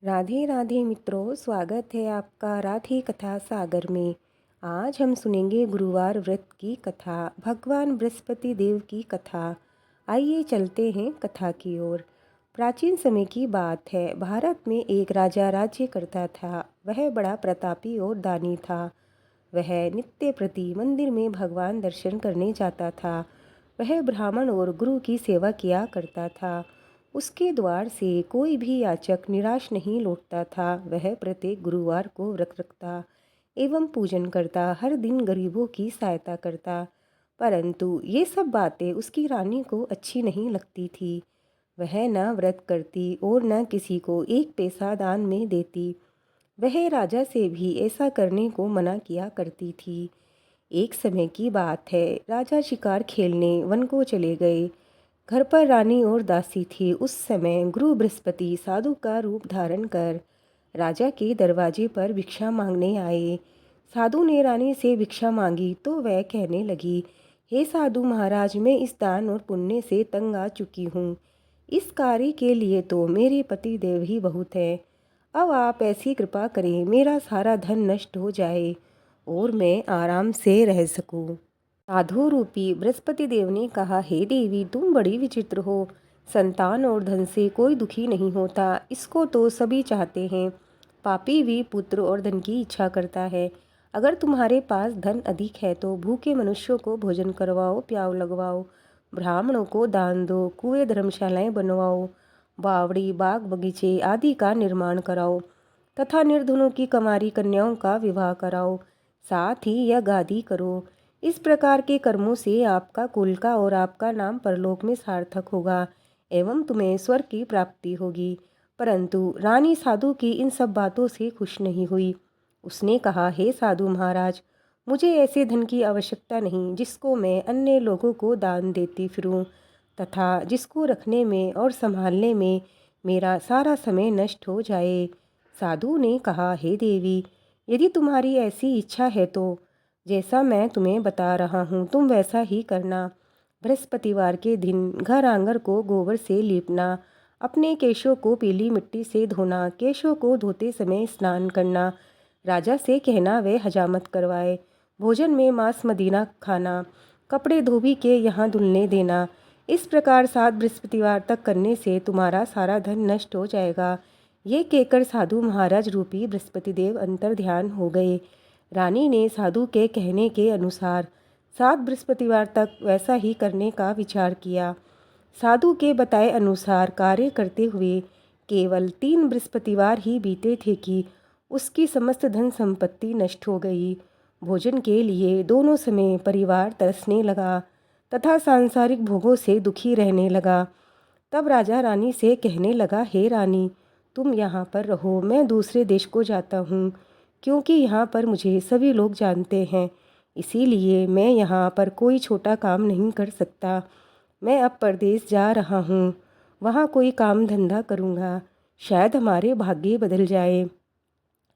राधे राधे मित्रों, स्वागत है आपका राधे कथा सागर में। आज हम सुनेंगे गुरुवार व्रत की कथा, भगवान बृहस्पति देव की कथा। आइए चलते हैं कथा की ओर। प्राचीन समय की बात है। भारत में एक राजा राज्य करता था। वह बड़ा प्रतापी और दानी था। वह नित्य प्रति मंदिर में भगवान दर्शन करने जाता था। वह ब्राह्मण और गुरु की सेवा किया करता था। उसके द्वार से कोई भी याचक निराश नहीं लौटता था। वह प्रत्येक गुरुवार को व्रत रखता एवं पूजन करता, हर दिन गरीबों की सहायता करता। परंतु ये सब बातें उसकी रानी को अच्छी नहीं लगती थी। वह न व्रत करती और न किसी को एक पैसा दान में देती। वह राजा से भी ऐसा करने को मना किया करती थी। एक समय की बात है। राजा शिकार खेलने वन को चले गए। घर पर रानी और दासी थी। उस समय गुरु बृहस्पति साधु का रूप धारण कर राजा के दरवाजे पर भिक्षा मांगने आए। साधु ने रानी से भिक्षा मांगी तो वह कहने लगी, हे साधु महाराज, मैं इस दान और पुण्य से तंग आ चुकी हूँ। इस कार्य के लिए तो मेरे पति देव ही बहुत है। अब आप ऐसी कृपा करें, मेरा सारा धन नष्ट हो जाए और मैं आराम से रह सकूं। साधु रूपी बृहस्पति देव ने कहा, हे देवी, तुम बड़ी विचित्र हो। संतान और धन से कोई दुखी नहीं होता, इसको तो सभी चाहते हैं। पापी भी पुत्र और धन की इच्छा करता है। अगर तुम्हारे पास धन अधिक है तो भूखे मनुष्यों को भोजन करवाओ, प्याव लगवाओ, ब्राह्मणों को दान दो, कुएं धर्मशालाएं बनवाओ, बावड़ी बाग बगीचे आदि का निर्माण कराओ तथा निर्धनों की कुमारी कन्याओं का विवाह कराओ। साथ ही यह गादी करो। इस प्रकार के कर्मों से आपका कुल का और आपका नाम परलोक में सार्थक होगा एवं तुम्हें स्वर्ग की प्राप्ति होगी। परंतु रानी साधु की इन सब बातों से खुश नहीं हुई। उसने कहा, हे साधु महाराज, मुझे ऐसे धन की आवश्यकता नहीं जिसको मैं अन्य लोगों को दान देती फिरूं तथा जिसको रखने में और संभालने में मेरा सारा समय नष्ट हो जाए। साधु ने कहा, हे देवी, यदि तुम्हारी ऐसी इच्छा है तो जैसा मैं तुम्हें बता रहा हूँ तुम वैसा ही करना। बृहस्पतिवार के दिन घर आंगन को गोबर से लीपना, अपने केशों को पीली मिट्टी से धोना, केशों को धोते समय स्नान करना, राजा से कहना वे हजामत करवाए, भोजन में मांस मदीना खाना, कपड़े धोबी के यहाँ धुलने देना। इस प्रकार 7 बृहस्पतिवार तक करने से तुम्हारा सारा धन नष्ट हो जाएगा। ये कहकर साधु महाराज रूपी बृहस्पति देव अंतर ध्यान हो गए। रानी ने साधु के कहने के अनुसार 7 बृहस्पतिवार तक वैसा ही करने का विचार किया। साधु के बताए अनुसार कार्य करते हुए केवल 3 बृहस्पतिवार ही बीते थे कि उसकी समस्त धन संपत्ति नष्ट हो गई। भोजन के लिए दोनों समय परिवार तरसने लगा तथा सांसारिक भोगों से दुखी रहने लगा। तब राजा रानी से कहने लगा, हे रानी, तुम यहाँ पर रहो, मैं दूसरे देश को जाता हूँ, क्योंकि यहाँ पर मुझे सभी लोग जानते हैं। इसीलिए मैं यहाँ पर कोई छोटा काम नहीं कर सकता। मैं अब परदेश जा रहा हूँ, वहाँ कोई काम धंधा करूँगा, शायद हमारे भाग्य बदल जाए।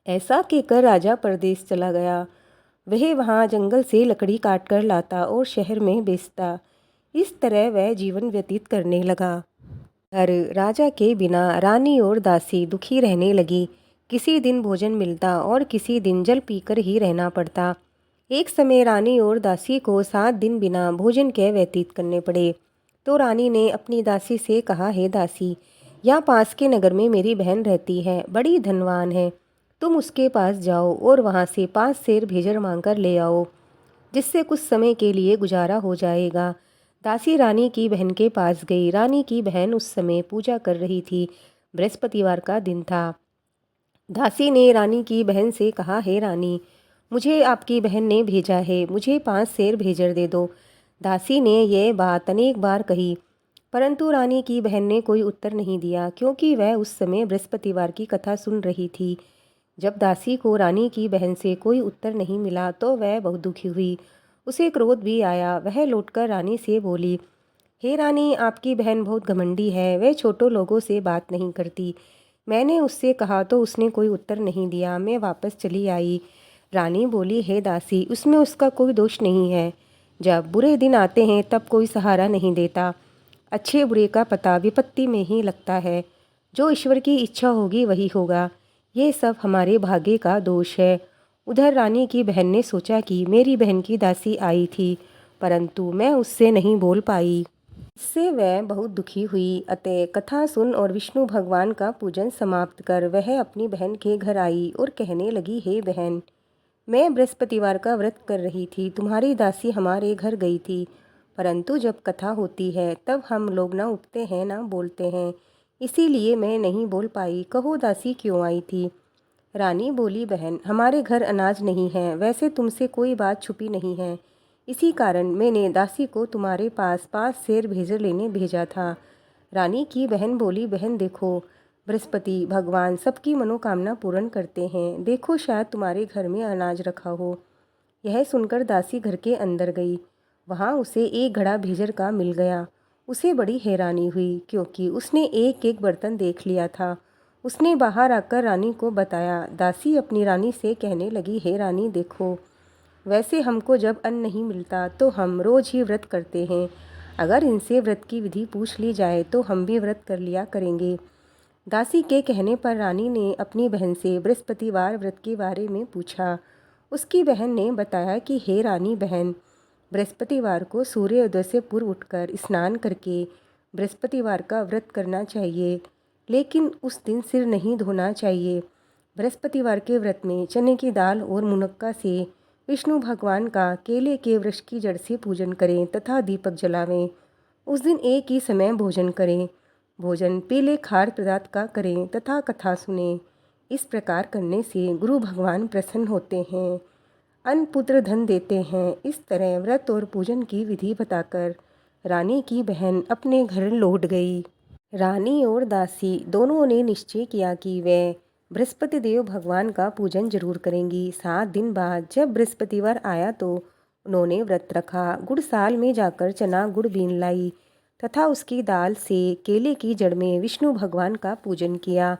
ऐसा कहकर राजा परदेश चला गया। वह वहाँ जंगल से लकड़ी काट कर लाता और शहर में बेचता। इस तरह वह जीवन व्यतीत करने लगा। घर राजा के बिना रानी और दासी दुखी रहने लगी। किसी दिन भोजन मिलता और किसी दिन जल पीकर ही रहना पड़ता। एक समय रानी और दासी को 7 दिन बिना भोजन के व्यतीत करने पड़े। तो रानी ने अपनी दासी से कहा, हे दासी, यहाँ पास के नगर में मेरी बहन रहती है, बड़ी धनवान है। तुम उसके पास जाओ और वहाँ से 5 सेर भेजर मांग कर ले आओ, जिससे कुछ समय के लिए गुजारा हो जाएगा। दासी रानी की बहन के पास गई। रानी की बहन उस समय पूजा कर रही थी। बृहस्पतिवार का दिन था। दासी ने रानी की बहन से कहा, हे रानी, मुझे आपकी बहन ने भेजा है, मुझे 5 सेर भेजर दे दो। दासी ने यह बात अनेक बार कही, परंतु रानी की बहन ने कोई उत्तर नहीं दिया, क्योंकि वह उस समय बृहस्पतिवार की कथा सुन रही थी। जब दासी को रानी की बहन से कोई उत्तर नहीं मिला तो वह बहुत दुखी हुई। उसे क्रोध भी आया। वह लौटकर रानी से बोली, हे रानी, आपकी बहन बहुत घमंडी है, वह छोटों लोगों से बात नहीं करती। मैंने उससे कहा तो उसने कोई उत्तर नहीं दिया, मैं वापस चली आई। रानी बोली, हे दासी, उसमें उसका कोई दोष नहीं है। जब बुरे दिन आते हैं तब कोई सहारा नहीं देता। अच्छे बुरे का पता विपत्ति में ही लगता है। जो ईश्वर की इच्छा होगी वही होगा। ये सब हमारे भाग्य का दोष है। उधर रानी की बहन ने सोचा कि मेरी बहन की दासी आई थी, परंतु मैं उससे नहीं बोल पाई। इससे वह बहुत दुखी हुई। अतः कथा सुन और विष्णु भगवान का पूजन समाप्त कर वह अपनी बहन के घर आई और कहने लगी, हे बहन, मैं बृहस्पतिवार का व्रत कर रही थी। तुम्हारी दासी हमारे घर गई थी, परंतु जब कथा होती है तब हम लोग ना उठते हैं ना बोलते हैं, इसीलिए मैं नहीं बोल पाई। कहो दासी क्यों आई थी? रानी बोली, बहन, हमारे घर अनाज नहीं है। वैसे तुमसे कोई बात छुपी नहीं है, इसी कारण मैंने दासी को तुम्हारे पास 5 सेर भेजर लेने भेजा था। रानी की बहन बोली, बहन देखो, बृहस्पति भगवान सबकी मनोकामना पूर्ण करते हैं। देखो शायद तुम्हारे घर में अनाज रखा हो। यह सुनकर दासी घर के अंदर गई। वहाँ उसे एक घड़ा भेजर का मिल गया। उसे बड़ी हैरानी हुई, क्योंकि उसने एक एक बर्तन देख लिया था। उसने बाहर आकर रानी को बताया। दासी अपनी रानी से कहने लगी, हे रानी देखो, वैसे हमको जब अन्न नहीं मिलता तो हम रोज ही व्रत करते हैं। अगर इनसे व्रत की विधि पूछ ली जाए तो हम भी व्रत कर लिया करेंगे। दासी के कहने पर रानी ने अपनी बहन से बृहस्पतिवार व्रत के बारे में पूछा। उसकी बहन ने बताया कि हे रानी बहन, बृहस्पतिवार को सूर्योदय से पूर्व उठकर स्नान करके बृहस्पतिवार का व्रत करना चाहिए, लेकिन उस दिन सिर नहीं धोना चाहिए। बृहस्पतिवार के व्रत में चने की दाल और मुनक्का से विष्णु भगवान का केले के वृक्ष की जड़ से पूजन करें तथा दीपक जलावें। उस दिन एक ही समय भोजन करें। भोजन पीले खाद्य पदार्थ का करें तथा कथा सुने। इस प्रकार करने से गुरु भगवान प्रसन्न होते हैं, अन्न पुत्र धन देते हैं। इस तरह व्रत और पूजन की विधि बताकर रानी की बहन अपने घर लौट गई। रानी और दासी दोनों ने निश्चय किया कि वे बृहस्पति देव भगवान का पूजन जरूर करेंगी। 7 दिन बाद जब बृहस्पतिवार आया तो उन्होंने व्रत रखा। गुड़साल में जाकर चना गुड़ बीन लाई तथा उसकी दाल से केले की जड़ में विष्णु भगवान का पूजन किया।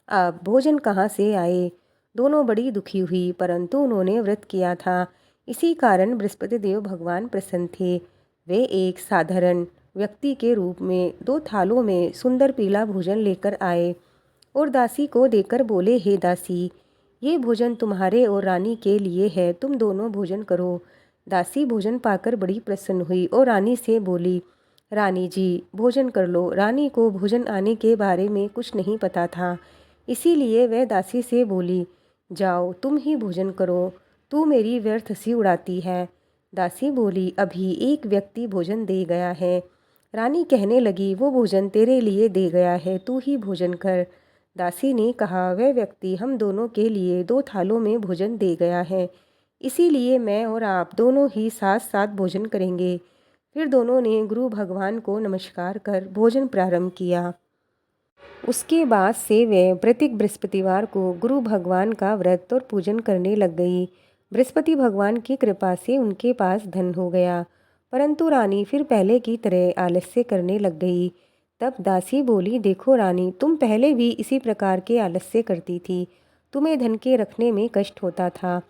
अब भोजन कहाँ से आए? दोनों बड़ी दुखी हुई, परंतु उन्होंने व्रत किया था, इसी कारण बृहस्पति देव भगवान प्रसन्न थे। वे एक साधारण व्यक्ति के रूप में 2 थालों में सुंदर पीला भोजन लेकर आए और दासी को देकर बोले, हे दासी, ये भोजन तुम्हारे और रानी के लिए है, तुम दोनों भोजन करो। दासी भोजन पाकर बड़ी प्रसन्न हुई और रानी से बोली, रानी जी भोजन कर लो। रानी को भोजन आने के बारे में कुछ नहीं पता था, इसीलिए वह दासी से बोली, जाओ तुम ही भोजन करो, तू मेरी व्यर्थ हंसी उड़ाती है। दासी बोली, अभी एक व्यक्ति भोजन दे गया है। रानी कहने लगी, वो भोजन तेरे लिए दे गया है, तू ही भोजन कर। दासी ने कहा, वह व्यक्ति हम दोनों के लिए 2 थालों में भोजन दे गया है, इसीलिए मैं और आप दोनों ही साथ साथ भोजन करेंगे। फिर दोनों ने गुरु भगवान को नमस्कार कर भोजन प्रारंभ किया। उसके बाद से वे प्रत्येक बृहस्पतिवार को गुरु भगवान का व्रत और पूजन करने लग गई। बृहस्पति भगवान की कृपा से उनके पास धन हो गया, परंतु रानी फिर पहले की तरह आलस्य करने लग गई। तब दासी बोली, देखो रानी, तुम पहले भी इसी प्रकार के आलस्य करती थी, तुम्हें धन के रखने में कष्ट होता था,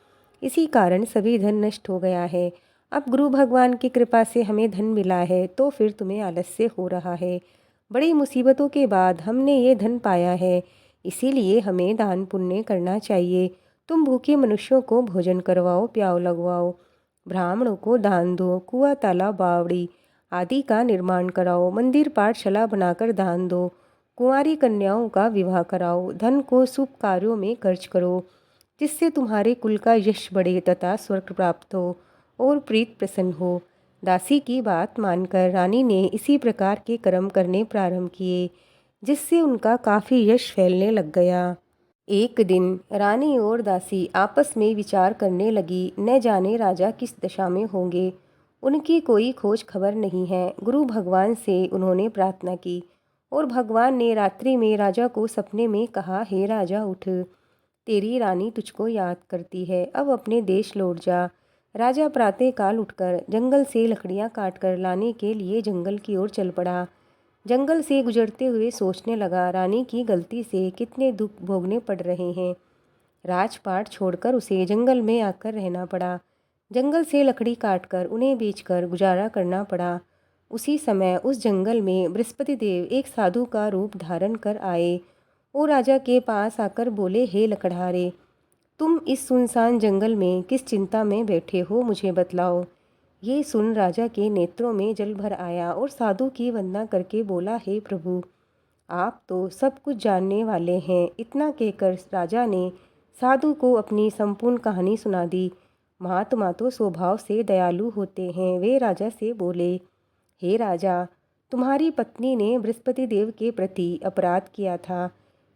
इसी कारण सभी धन नष्ट हो गया है। अब गुरु भगवान की कृपा से हमें धन मिला है तो फिर तुम्हें आलस्य हो रहा है। बड़ी मुसीबतों के बाद हमने ये धन पाया है, इसीलिए हमें दान पुण्य करना चाहिए। तुम भूखे मनुष्यों को भोजन करवाओ, प्याव लगवाओ, ब्राह्मणों को दान दो, कुआं तालाब बावड़ी आदि का निर्माण कराओ, मंदिर पाठशाला बनाकर दान दो, कुंवारी कन्याओं का विवाह कराओ, धन को शुभ कार्यों में खर्च करो, जिससे तुम्हारे कुल का यश बढ़े तथा स्वर्ग प्राप्त हो और प्रीत प्रसन्न हो। दासी की बात मानकर रानी ने इसी प्रकार के कर्म करने प्रारंभ किए, जिससे उनका काफ़ी यश फैलने लग गया। एक दिन रानी और दासी आपस में विचार करने लगी, न जाने राजा किस दशा में होंगे, उनकी कोई खोज खबर नहीं है। गुरु भगवान से उन्होंने प्रार्थना की और भगवान ने रात्रि में राजा को सपने में कहा, हे राजा उठ, तेरी रानी तुझको याद करती है, अब अपने देश लौट जा। राजा प्रातःकाल उठकर जंगल से लकड़ियां काटकर लाने के लिए जंगल की ओर चल पड़ा। जंगल से गुजरते हुए सोचने लगा, रानी की गलती से कितने दुख भोगने पड़ रहे हैं। राजपाट छोड़कर उसे जंगल में आकर रहना पड़ा। जंगल से लकड़ी काटकर उन्हें बेचकर गुजारा करना पड़ा। उसी समय उस जंगल में बृहस्पति देव एक साधु का रूप धारण कर आए और राजा के पास आकर बोले, हे लकड़हारे, तुम इस सुनसान जंगल में किस चिंता में बैठे हो, मुझे बतलाओ। ये सुन राजा के नेत्रों में जल भर आया और साधु की वंदना करके बोला, हे प्रभु, आप तो सब कुछ जानने वाले हैं। इतना कहकर राजा ने साधु को अपनी संपूर्ण कहानी सुना दी। महात्मा तो स्वभाव से दयालु होते हैं। वे राजा से बोले, हे राजा, तुम्हारी पत्नी ने बृहस्पति देव के प्रति अपराध किया था,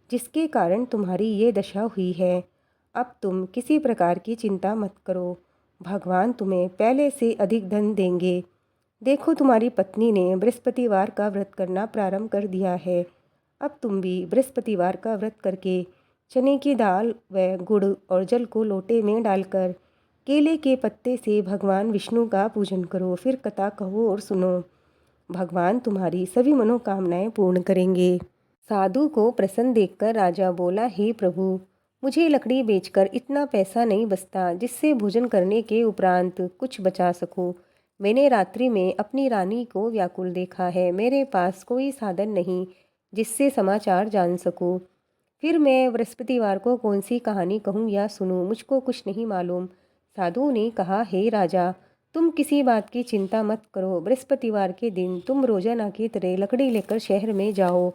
जिसके कारण तुम्हारी ये दशा हुई है। अब तुम किसी प्रकार की चिंता मत करो, भगवान तुम्हें पहले से अधिक धन देंगे। देखो, तुम्हारी पत्नी ने बृहस्पतिवार का व्रत करना प्रारंभ कर दिया है। अब तुम भी बृहस्पतिवार का व्रत करके चने की दाल व गुड़ और जल को लोटे में डालकर केले के पत्ते से भगवान विष्णु का पूजन करो। फिर कथा कहो और सुनो। भगवान तुम्हारी सभी मनोकामनाएं पूर्ण करेंगे। साधु को प्रसन्न देखकर राजा बोला, हे प्रभु, मुझे लकड़ी बेचकर इतना पैसा नहीं बचता जिससे भोजन करने के उपरांत कुछ बचा सकूं। मैंने रात्रि में अपनी रानी को व्याकुल देखा है। मेरे पास कोई साधन नहीं जिससे समाचार जान सकूं। फिर मैं बृहस्पतिवार को कौन सी कहानी कहूँ या सुनूं, मुझको कुछ नहीं मालूम। साधु ने कहा, हे राजा, तुम किसी बात की चिंता मत करो। बृहस्पतिवार के दिन तुम रोजाना की तरह लकड़ी लेकर शहर में जाओ।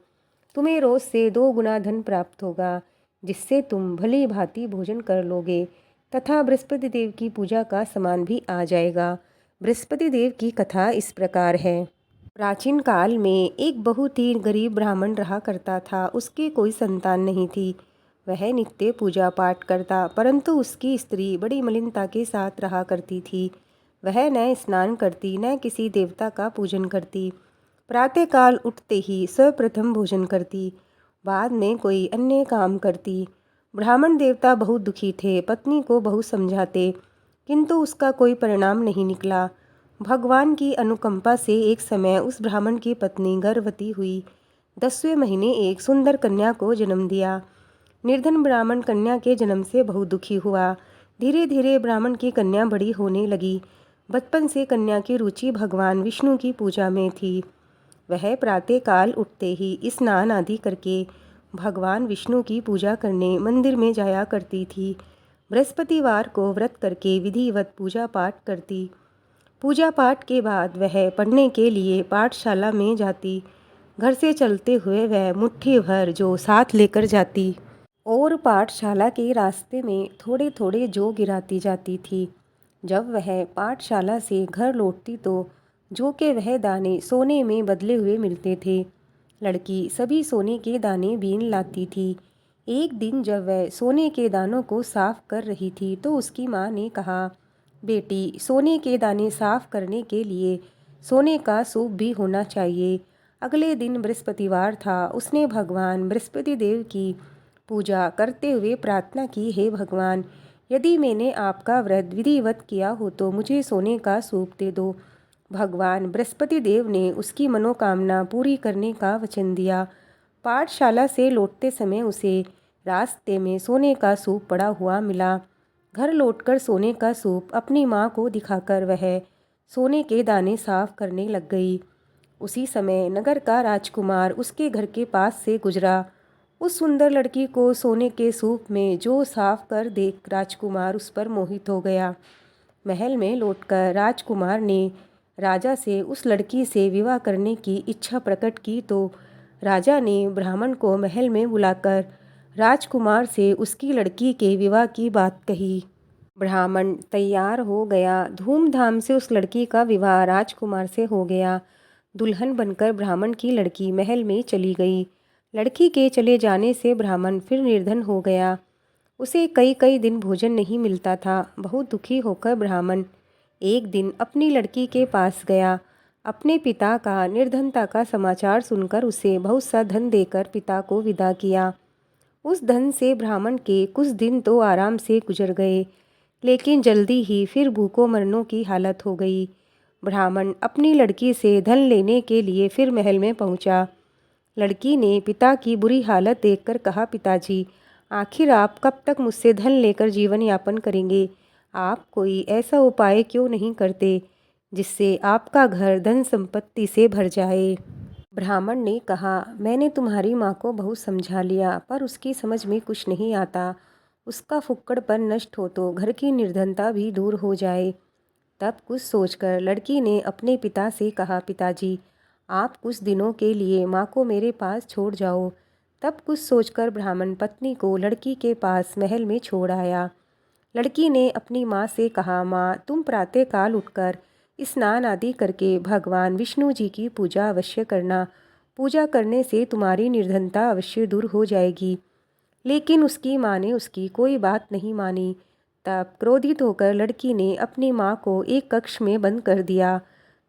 तुम्हें रोज से 2 गुना धन प्राप्त होगा, जिससे तुम भली भांति भोजन कर लोगे तथा बृहस्पति देव की पूजा का सामान भी आ जाएगा। बृहस्पति देव की कथा इस प्रकार है। प्राचीन काल में एक बहुत ही गरीब ब्राह्मण रहा करता था। उसकी कोई संतान नहीं थी। वह नित्य पूजा पाठ करता, परंतु उसकी स्त्री बड़ी मलिनता के साथ रहा करती थी। वह न स्नान करती, न किसी देवता का पूजन करती। प्रातःकाल उठते ही सर्वप्रथम भोजन करती, बाद में कोई अन्य काम करती। ब्राह्मण देवता बहुत दुखी थे। पत्नी को बहुत समझाते, किंतु उसका कोई परिणाम नहीं निकला। भगवान की अनुकंपा से एक समय उस ब्राह्मण की पत्नी गर्भवती हुई। 10वें महीने एक सुंदर कन्या को जन्म दिया। निर्धन ब्राह्मण कन्या के जन्म से बहुत दुखी हुआ। धीरे धीरे ब्राह्मण की कन्या बड़ी होने लगी। बचपन से कन्या की रुचि भगवान विष्णु की पूजा में थी। वह प्रातःकाल उठते ही स्नान आदि करके भगवान विष्णु की पूजा करने मंदिर में जाया करती थी। बृहस्पतिवार को व्रत करके विधिवत पूजा पाठ करती। पूजा पाठ के बाद वह पढ़ने के लिए पाठशाला में जाती। घर से चलते हुए वह मुट्ठी भर जौ साथ लेकर जाती और पाठशाला के रास्ते में थोड़े थोड़े जौ गिराती जाती थी। जब वह पाठशाला से घर लौटती तो जौ के वह दाने सोने में बदले हुए मिलते थे। लड़की सभी सोने के दाने बीन लाती थी। एक दिन जब वह सोने के दानों को साफ कर रही थी तो उसकी माँ ने कहा, बेटी, सोने के दाने साफ करने के लिए सोने का सूप भी होना चाहिए। अगले दिन बृहस्पतिवार था। उसने भगवान बृहस्पति देव की पूजा करते हुए प्रार्थना की, हे भगवान, यदि मैंने आपका व्रत विधिवत किया हो तो मुझे सोने का सूप दे दो। भगवान बृहस्पति देव ने उसकी मनोकामना पूरी करने का वचन दिया। पाठशाला से लौटते समय उसे रास्ते में सोने का सूप पड़ा हुआ मिला। घर लौटकर सोने का सूप अपनी माँ को दिखाकर वह सोने के दाने साफ करने लग गई। उसी समय नगर का राजकुमार उसके घर के पास से गुजरा। उस सुंदर लड़की को सोने के सूप में जौ साफ कर देख राजकुमार उस पर मोहित हो गया। महल में लौटकर राजकुमार ने राजा से उस लड़की से विवाह करने की इच्छा प्रकट की तो राजा ने ब्राह्मण को महल में बुलाकर राजकुमार से उसकी लड़की के विवाह की बात कही। ब्राह्मण तैयार हो गया। धूमधाम से उस लड़की का विवाह राजकुमार से हो गया। दुल्हन बनकर ब्राह्मण की लड़की महल में चली गई। लड़की के चले जाने से ब्राह्मण फिर निर्धन हो गया। उसे कई कई दिन भोजन नहीं मिलता था। बहुत दुखी होकर ब्राह्मण एक दिन अपनी लड़की के पास गया। अपने पिता का निर्धनता का समाचार सुनकर उसे बहुत सा धन देकर पिता को विदा किया। उस धन से ब्राह्मण के कुछ दिन तो आराम से गुजर गए, लेकिन जल्दी ही फिर भूखों मरनों की हालत हो गई। ब्राह्मण अपनी लड़की से धन लेने के लिए फिर महल में पहुंचा। लड़की ने पिता की बुरी हालत देखकर कहा, पिताजी, आखिर आप कब तक मुझसे धन लेकर जीवन यापन करेंगे? आप कोई ऐसा उपाय क्यों नहीं करते जिससे आपका घर धन संपत्ति से भर जाए। ब्राह्मण ने कहा, मैंने तुम्हारी माँ को बहुत समझा लिया, पर उसकी समझ में कुछ नहीं आता। उसका फुक्कड़पन नष्ट हो तो घर की निर्धनता भी दूर हो जाए। तब कुछ सोचकर लड़की ने अपने पिता से कहा, पिताजी, आप कुछ दिनों के लिए माँ को मेरे पास छोड़ जाओ। तब कुछ सोचकर ब्राह्मण पत्नी को लड़की के पास महल में छोड़ आया। लड़की ने अपनी माँ से कहा, माँ, तुम प्रातःकाल उठकर स्नान आदि करके भगवान विष्णु जी की पूजा अवश्य करना। पूजा करने से तुम्हारी निर्धनता अवश्य दूर हो जाएगी। लेकिन उसकी माँ ने उसकी कोई बात नहीं मानी। तब क्रोधित होकर लड़की ने अपनी माँ को एक कक्ष में बंद कर दिया।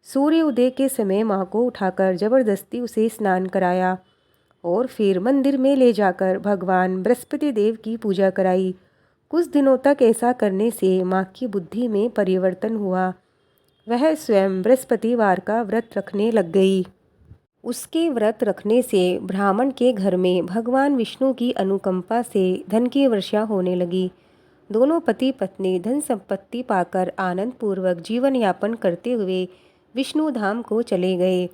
सूर्य उदय के समय माँ को उठाकर जबरदस्ती उसे स्नान कराया और फिर मंदिर में ले जाकर भगवान बृहस्पति देव की पूजा कराई। कुछ दिनों तक ऐसा करने से माँ की बुद्धि में परिवर्तन हुआ। वह स्वयं बृहस्पतिवार का व्रत रखने लग गई। उसके व्रत रखने से ब्राह्मण के घर में भगवान विष्णु की अनुकंपा से धन की वर्षा होने लगी। दोनों पति पत्नी धन संपत्ति पाकर आनंद पूर्वक जीवन यापन करते हुए विष्णु धाम को चले गए।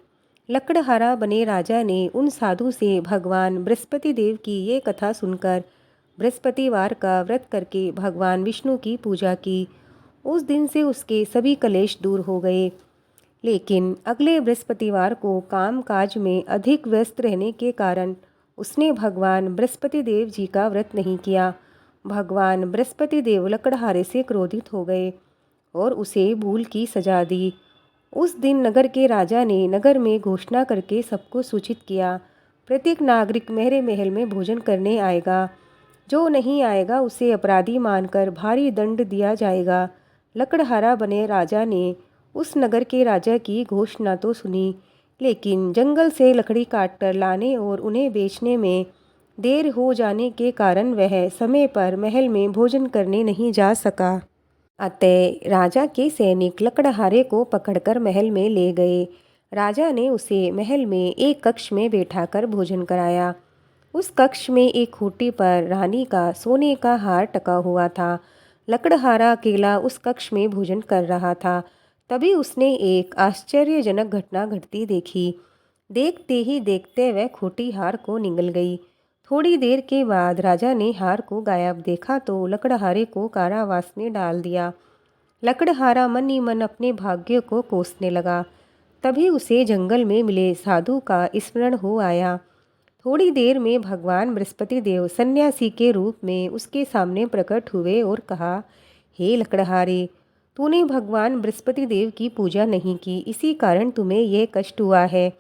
लकड़हारा बने राजा ने उन साधु से भगवान बृहस्पति देव की ये कथा सुनकर बृहस्पतिवार का व्रत करके भगवान विष्णु की पूजा की। उस दिन से उसके सभी कलेश दूर हो गए। लेकिन अगले बृहस्पतिवार को काम काज में अधिक व्यस्त रहने के कारण उसने भगवान बृहस्पति देव जी का व्रत नहीं किया। भगवान बृहस्पति देव लकड़हारे से क्रोधित हो गए और उसे भूल की सजा दी। उस दिन नगर के राजा ने नगर में घोषणा करके सबको सूचित किया, प्रत्येक नागरिक मेरे महल में भोजन करने आएगा। जो नहीं आएगा उसे अपराधी मानकर भारी दंड दिया जाएगा। लकड़हारा बने राजा ने उस नगर के राजा की घोषणा तो सुनी, लेकिन जंगल से लकड़ी काटकर लाने और उन्हें बेचने में देर हो जाने के कारण वह समय पर महल में भोजन करने नहीं जा सका। अतः राजा के सैनिक लकड़हारे को पकड़कर महल में ले गए। राजा ने उसे महल में एक कक्ष में बैठाकर भोजन कराया। उस कक्ष में एक खूंटी पर रानी का सोने का हार टका हुआ था। लकड़हारा अकेला उस कक्ष में भोजन कर रहा था। तभी उसने एक आश्चर्यजनक घटना घटती देखी। देखते ही देखते वह खूंटी हार को निगल गई। थोड़ी देर के बाद राजा ने हार को गायब देखा तो लकड़हारे को कारावास में डाल दिया। लकड़हारा मन ही मन अपने भाग्य को कोसने लगा। तभी उसे जंगल में मिले साधु का स्मरण हो आया। थोड़ी देर में भगवान बृहस्पति देव सन्यासी के रूप में उसके सामने प्रकट हुए और कहा, हे लकड़हारे, तूने भगवान बृहस्पति देव की पूजा नहीं की, इसी कारण तुम्हें यह कष्ट हुआ है।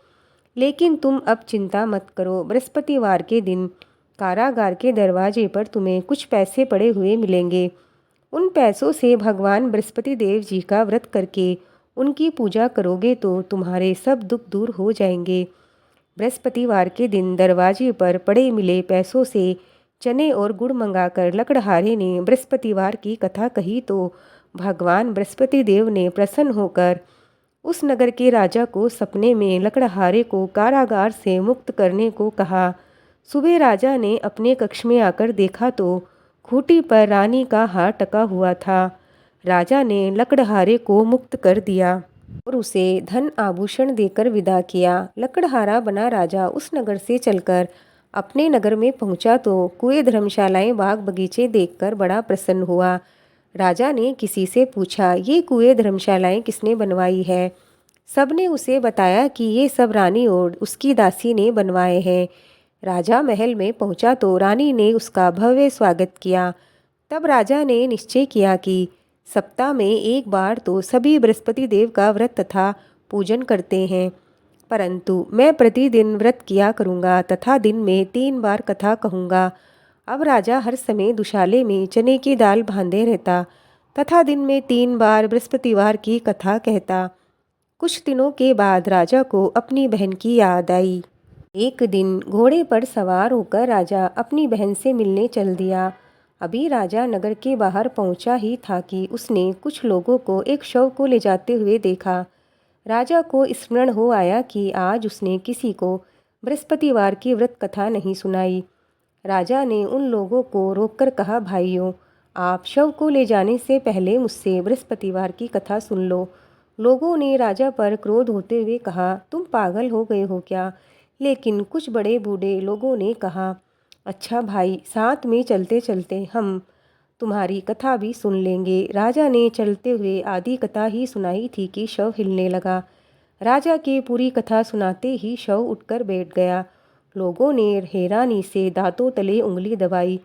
लेकिन तुम अब चिंता मत करो। बृहस्पतिवार के दिन कारागार के दरवाजे पर तुम्हें कुछ पैसे पड़े हुए मिलेंगे। उन पैसों से भगवान बृहस्पति देव जी का व्रत करके उनकी पूजा करोगे तो तुम्हारे सब दुख दूर हो जाएंगे। बृहस्पतिवार के दिन दरवाजे पर पड़े मिले पैसों से चने और गुड़ मंगाकर लकड़हारे ने बृहस्पतिवार की कथा कही तो भगवान बृहस्पति देव ने प्रसन्न होकर उस नगर के राजा को सपने में लकड़हारे को कारागार से मुक्त करने को कहा। सुबह राजा ने अपने कक्ष में आकर देखा तो खूंटी पर रानी का हार टका हुआ था। राजा ने लकड़हारे को मुक्त कर दिया और उसे धन आभूषण देकर विदा किया। लकड़हारा बना राजा उस नगर से चलकर अपने नगर में पहुंचा तो कुएं, धर्मशालाएं, बाग बगीचे देखकर बड़ा प्रसन्न हुआ। राजा ने किसी से पूछा, ये कुएं, धर्मशालाएं किसने बनवाई है? सबने उसे बताया कि ये सब रानी और उसकी दासी ने बनवाए हैं। राजा महल में पहुंचा तो रानी ने उसका भव्य स्वागत किया। तब राजा ने निश्चय किया कि सप्ताह में एक बार तो सभी बृहस्पति देव का व्रत तथा पूजन करते हैं, परंतु मैं प्रतिदिन व्रत किया करूँगा तथा दिन में 3 बार कथा कहूँगा। अब राजा हर समय दुशाले में चने की दाल बांधे रहता तथा दिन में 3 बार बृहस्पतिवार की कथा कहता। कुछ दिनों के बाद राजा को अपनी बहन की याद आई। एक दिन घोड़े पर सवार होकर राजा अपनी बहन से मिलने चल दिया। अभी राजा नगर के बाहर पहुंचा ही था कि उसने कुछ लोगों को एक शव को ले जाते हुए देखा। राजा को स्मरण हो आया कि आज उसने किसी को बृहस्पतिवार की व्रत कथा नहीं सुनाई। राजा ने उन लोगों को रोककर कहा, भाइयों, आप शव को ले जाने से पहले मुझसे बृहस्पतिवार की कथा सुन लो। लोगों ने राजा पर क्रोध होते हुए कहा, तुम पागल हो गए हो क्या? लेकिन कुछ बड़े बूढ़े लोगों ने कहा, अच्छा भाई, साथ में चलते चलते हम तुम्हारी कथा भी सुन लेंगे। राजा ने चलते हुए आधी कथा ही सुनाई थी कि शव हिलने लगा। राजा के पूरी कथा सुनाते ही शव उठकर बैठ गया। लोगों ने हैरानी से दांतों तले उंगली दबाई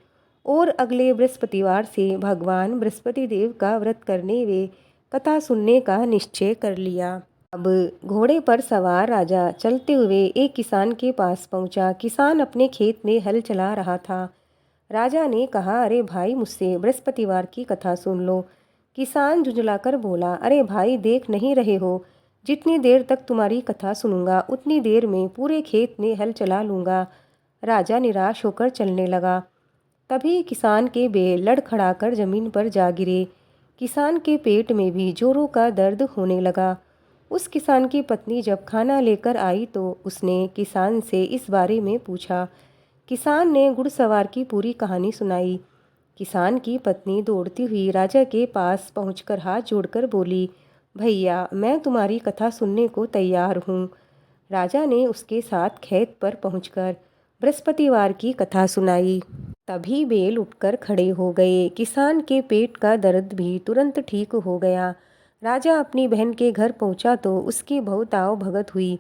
और अगले बृहस्पतिवार से भगवान बृहस्पति देव का व्रत करने वे कथा सुनने का निश्चय कर लिया। अब घोड़े पर सवार राजा चलते हुए एक किसान के पास पहुंचा। किसान अपने खेत में हल चला रहा था। राजा ने कहा, अरे भाई, मुझसे बृहस्पतिवार की कथा सुन लो। किसान झुंझलाकर बोला, अरे भाई, देख नहीं रहे हो, जितनी देर तक तुम्हारी कथा सुनूंगा उतनी देर में पूरे खेत में हल चला लूँगा। राजा निराश होकर चलने लगा। तभी किसान के बैल लड़खड़ाकर जमीन पर जा गिरे। किसान के पेट में भी जोरों का दर्द होने लगा। उस किसान की पत्नी जब खाना लेकर आई तो उसने किसान से इस बारे में पूछा। किसान ने घुड़सवार की पूरी कहानी सुनाई। किसान की पत्नी दौड़ती हुई राजा के पास पहुंचकर हाथ जोड़कर बोली, भैया, मैं तुम्हारी कथा सुनने को तैयार हूँ। राजा ने उसके साथ खेत पर पहुंचकर बृहस्पतिवार की कथा सुनाई। तभी बैल उठकर खड़े हो गए। किसान के पेट का दर्द भी तुरंत ठीक हो गया। राजा अपनी बहन के घर पहुंचा तो उसकी बहुत आओ भगत हुई।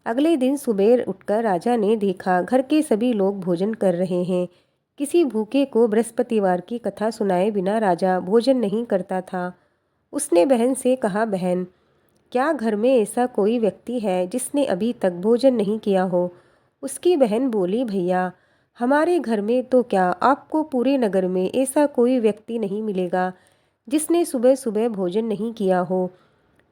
अगले दिन सुबह उठकर राजा ने देखा घर के सभी लोग भोजन कर रहे हैं। किसी भूखे को बृहस्पतिवार की कथा सुनाए बिना राजा भोजन नहीं करता था। उसने बहन से कहा, बहन, क्या घर में ऐसा कोई व्यक्ति है जिसने अभी तक भोजन नहीं किया हो? उसकी बहन बोली, भैया, हमारे घर में तो क्या, आपको पूरे नगर में ऐसा कोई व्यक्ति नहीं मिलेगा जिसने सुबह सुबह भोजन नहीं किया हो।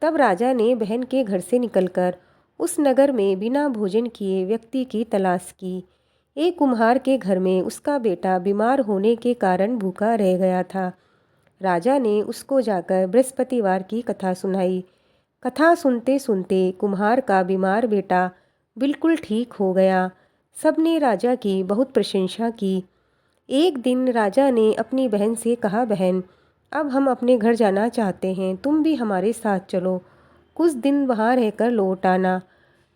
तब राजा ने बहन के घर से निकलकर उस नगर में बिना भोजन किए व्यक्ति की तलाश की। एक कुम्हार के घर में उसका बेटा बीमार होने के कारण भूखा रह गया था। राजा ने उसको जाकर बृहस्पतिवार की कथा सुनाई। कथा सुनते सुनते कुम्हार का बीमार बेटा बिल्कुल ठीक हो गया। सबने राजा की बहुत प्रशंसा की। एक दिन राजा ने अपनी बहन से कहा, बहन, अब हम अपने घर जाना चाहते हैं, तुम भी हमारे साथ चलो, कुछ दिन वहाँ रहकर लौट आना।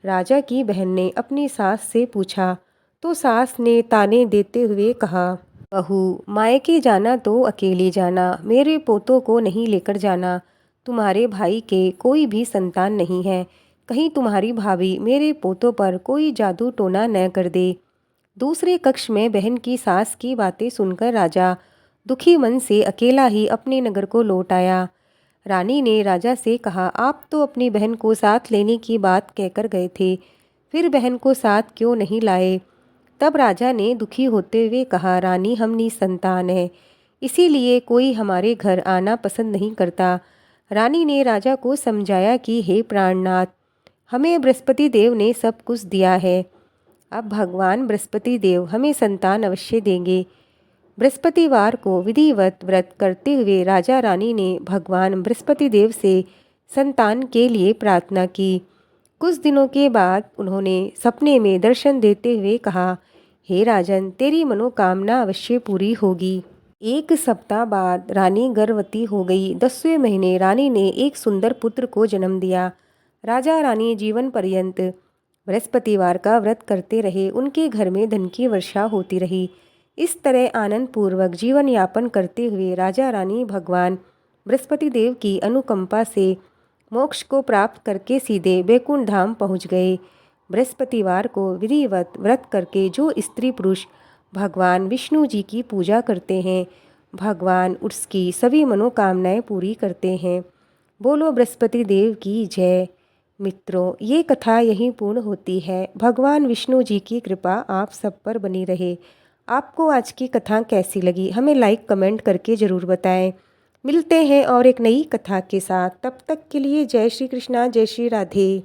राजा की बहन ने अपनी सास से पूछा तो सास ने ताने देते हुए कहा, बहू, मायके जाना तो अकेले जाना, मेरे पोतों को नहीं लेकर जाना। तुम्हारे भाई के कोई भी संतान नहीं है, कहीं तुम्हारी भाभी मेरे पोतों पर कोई जादू टोना न कर दे। दूसरे कक्ष में बहन की सास की बातें सुनकर राजा दुखी मन से अकेला ही अपने नगर को लौट आया। रानी ने राजा से कहा, आप तो अपनी बहन को साथ लेने की बात कहकर गए थे, फिर बहन को साथ क्यों नहीं लाए? तब राजा ने दुखी होते हुए कहा, रानी, हम निसंतान हैं, इसीलिए कोई हमारे घर आना पसंद नहीं करता। रानी ने राजा को समझाया कि हे प्राणनाथ, हमें बृहस्पति देव ने सब कुछ दिया है, अब भगवान बृहस्पति देव हमें संतान अवश्य देंगे। बृहस्पतिवार को विधिवत व्रत करते हुए राजा रानी ने भगवान बृहस्पति देव से संतान के लिए प्रार्थना की। कुछ दिनों के बाद उन्होंने सपने में दर्शन देते हुए कहा, हे राजन, तेरी मनोकामना अवश्य पूरी होगी। एक सप्ताह बाद रानी गर्भवती हो गई। 10वें महीने रानी ने एक सुंदर पुत्र को जन्म दिया। राजा रानी जीवन पर्यंत बृहस्पतिवार का व्रत करते रहे। उनके घर में धन की वर्षा होती रही। इस तरह आनंद पूर्वक जीवन यापन करते हुए राजा रानी भगवान बृहस्पति देव की अनुकंपा से मोक्ष को प्राप्त करके सीधे बैकुंठ धाम पहुँच गए। बृहस्पतिवार को विधिवत व्रत करके जो स्त्री पुरुष भगवान विष्णु जी की पूजा करते हैं, भगवान उसकी सभी मनोकामनाएं पूरी करते हैं। बोलो बृहस्पति देव की जय। मित्रों, ये कथा यहीं पूर्ण होती है। भगवान विष्णु जी की कृपा आप सब पर बनी रहे। आपको आज की कथा कैसी लगी हमें लाइक कमेंट करके ज़रूर बताएं। मिलते हैं और एक नई कथा के साथ। तब तक के लिए जय श्री कृष्णा, जय श्री राधे।